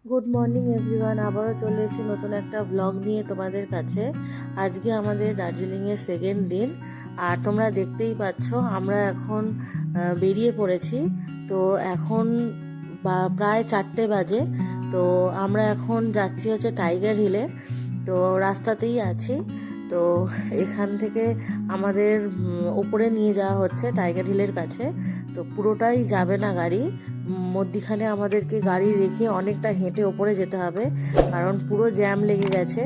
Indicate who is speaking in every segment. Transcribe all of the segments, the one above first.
Speaker 1: Good morning everyone, আবারও চলে এসেছি নতুন একটা ব্লগ নিয়ে তোমাদের কাছে। আজকে আমাদের দার্জিলিংয়ের সেকেন্ড দিন, আর তোমরা দেখতেই পাচ্ছ আমরা এখন বেরিয়ে পড়েছি। তো এখন প্রায় 4টে বাজে। তো আমরা এখন যাচ্ছি হচ্ছে টাইগার হিলে। তো রাস্তাতেই আছি। তো এখান থেকে আমাদের ওপরে নিয়ে যাওয়া হচ্ছে টাইগার হিলের কাছে। তো পুরোটাই যাবে না গাড়ি, মধ্যিখানে আমাদেরকে গাড়ি রেখে অনেকটা হেঁটে ওপরে যেতে হবে, কারণ পুরো জ্যাম লেগে গেছে।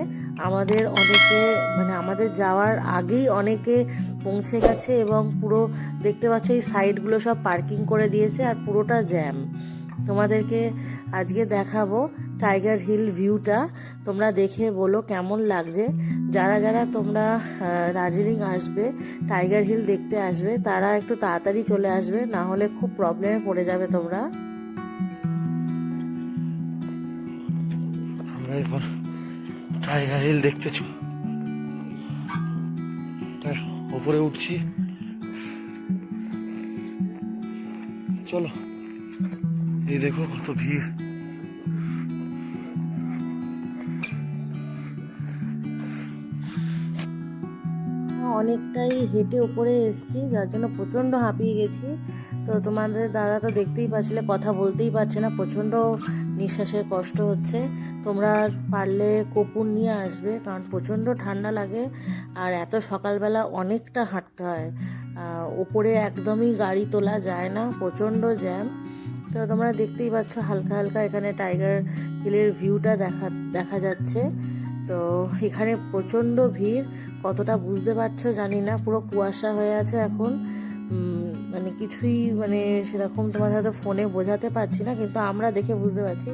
Speaker 1: আমাদের যাওয়ার আগেই অনেকে পৌঁছে গেছে এবং পুরো দেখতে পাচ্ছ এই সাইডগুলো সব পার্কিং করে দিয়েছে আর পুরোটা জ্যাম। তোমাদেরকে আজকে দেখাবো টাইগার হিল ভিউটা, তোমরা দেখে বলো কেমন লাগছে। যারা যারা তোমরা দার্জিলিং আসবে, টাইগার হিল দেখতে আসবে, তারা একটু তাড়াতাড়ি চলে আসবে, না হলে খুব প্রবলেমে পড়ে যাবে তোমরা।
Speaker 2: আমরা এখন টাইগার হিল দেখতেছ, ওপরে উঠছি, চলো। এই দেখো কত ভিড়।
Speaker 1: অনেকটাই হেঁটে উপরে এসেছি, যার জন্য প্রচণ্ড হাঁপিয়ে গেছি। তো তোমাদের দাদা তো দেখতেই পাচ্ছিলে, কথা বলতেই পারছে না, প্রচণ্ড নিঃশ্বাসের কষ্ট হচ্ছে। তোমরা পারলে কপুর নিয়ে আসবে, কারণ প্রচণ্ড ঠান্ডা লাগে আর এত সকালবেলা অনেকটা হাঁটতে হয়। ওপরে একদমই গাড়ি তোলা যায় না, প্রচণ্ড জ্যাম। তো তোমরা দেখতেই পাচ্ছ হালকা হালকা এখানে টাইগার হিলের ভিউটা দেখা যাচ্ছে। তো এখানে প্রচণ্ড ভিড়, কতটা বুঝতে পারছো জানি না, পুরো কুয়াশা হয়ে আছে এখন। কিছুই সেরকম তোমাদের হয়তো ফোনে বোঝাতে পারছি না, কিন্তু আমরা দেখে বুঝতে পারছি।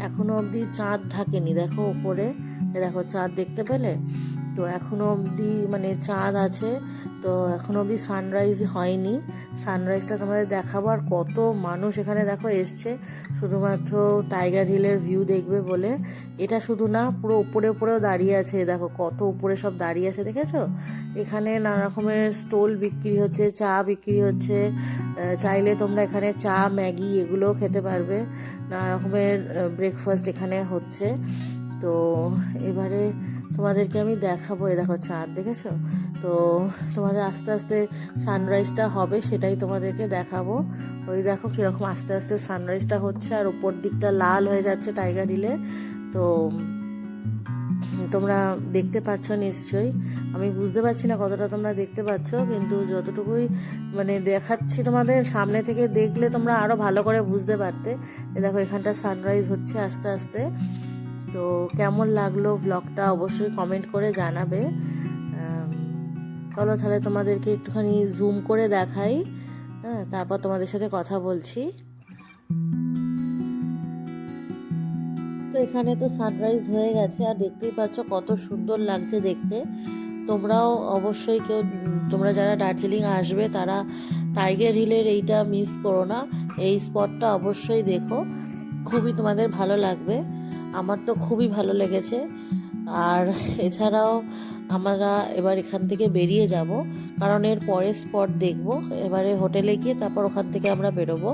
Speaker 1: এখনো অবধি চাঁদ ঢাকেনি, দেখো ওপরে, দেখো চাঁদ দেখতে পেলে? তো এখনো অবধি চাঁদ আছে। তো এখনো অবধি সানরাইজ হয়নি, সানরাইজটা তোমাদের দেখাবো। আর কত মানুষ এখানে দেখো এসছে শুধুমাত্র টাইগার হিলের ভিউ দেখবে বলে। এটা শুধু না, পুরো উপরে উপরেও দাঁড়িয়ে আছে, দেখো কত উপরে সব দাঁড়িয়ে আছে, দেখেছো? এখানে নানা রকমের স্টল বিক্রি হচ্ছে, চা বিক্রি হচ্ছে। চাইলে তোমরা এখানে চা, ম্যাগি এগুলোও খেতে পারবে। নানা রকমের ব্রেকফাস্ট এখানে হচ্ছে। তো এবারে তোমাদেরকে আমি দেখাবো, এ দেখো চাঁদ, দেখেছো? তো তোমাদের আস্তে আস্তে সানরাইজটা হবে, সেটাই তোমাদেরকে দেখাবো। ওই দেখো কীরকম আস্তে আস্তে সানরাইজটা হচ্ছে, আর উপর দিকটা লাল হয়ে যাচ্ছে টাইগার হিলে। তো তোমরা দেখতে পাচ্ছ নিশ্চয়ই, আমি বুঝতে পারছি না কতটা তোমরা দেখতে পাচ্ছ, কিন্তু যতটুকুই দেখাচ্ছি তোমাদের, সামনে থেকে দেখলে তোমরা আরো ভালো করে বুঝতে পারতে। দেখো এখানটা সানরাইজ হচ্ছে আস্তে আস্তে। তো কেমন লাগলো ব্লগটা অবশ্যই কমেন্ট করে জানাবে। চলো তাহলে তোমাদেরকে একটুখানি জুম করে দেখাই, হ্যাঁ, তারপর তোমাদের সাথে কথা বলছি। তো এখানে তো সানরাইজ হয়ে গেছে, আর দেখতেই পাচ্ছ কত সুন্দর লাগছে দেখতে। তোমরাও অবশ্যই তোমরা যারা দার্জিলিং আসবে তারা টাইগার হিলের এইটা মিস করো না, এই স্পটটা অবশ্যই দেখো, খুবই তোমাদের ভালো লাগবে। আমার তো খুবই ভালো লেগেছে। আর এছাড়াও আমরা এবার এখান থেকে বেরিয়ে যাব, কারণ এর পরে স্পট দেখব। এবারে হোটেলে গিয়ে তারপর ওখান থেকে আমরা বেরোবো।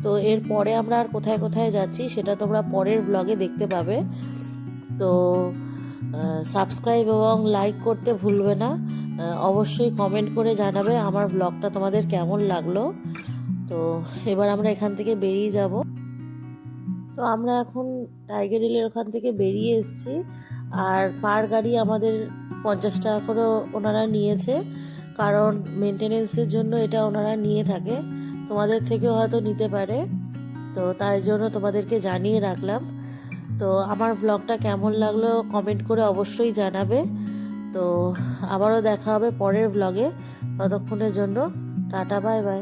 Speaker 1: তো এর পরে আমরা আর কোথায় কোথায় যাচ্ছি সেটা তোমরা পরের ব্লগে দেখতে পাবে। তো সাবস্ক্রাইব এবং লাইক করতে ভুলবে না। অবশ্যই কমেন্ট করে জানাবে আমার ব্লগটা তোমাদের কেমন লাগলো। তো এবার আমরা এখান থেকে বেরিয়ে যাব। তো আমরা এখন টাইগার হিলের ওখান থেকে বেরিয়ে এসেছি, আর পার গাড়ি আমাদের 50 টাকা করে ওনারা নিয়েছে, কারণ মেনটেনেন্সের জন্য এটা ওনারা নিয়ে থাকে, তোমাদের থেকেও হয়তো নিতে পারে। তো তাই জন্য তোমাদেরকে জানিয়ে রাখলাম। তো আমার ব্লগটা কেমন লাগলো কমেন্ট করে অবশ্যই জানাবে। তো আবারও দেখা হবে পরের ব্লগে, ততক্ষণের জন্য টাটা, বাই বাই।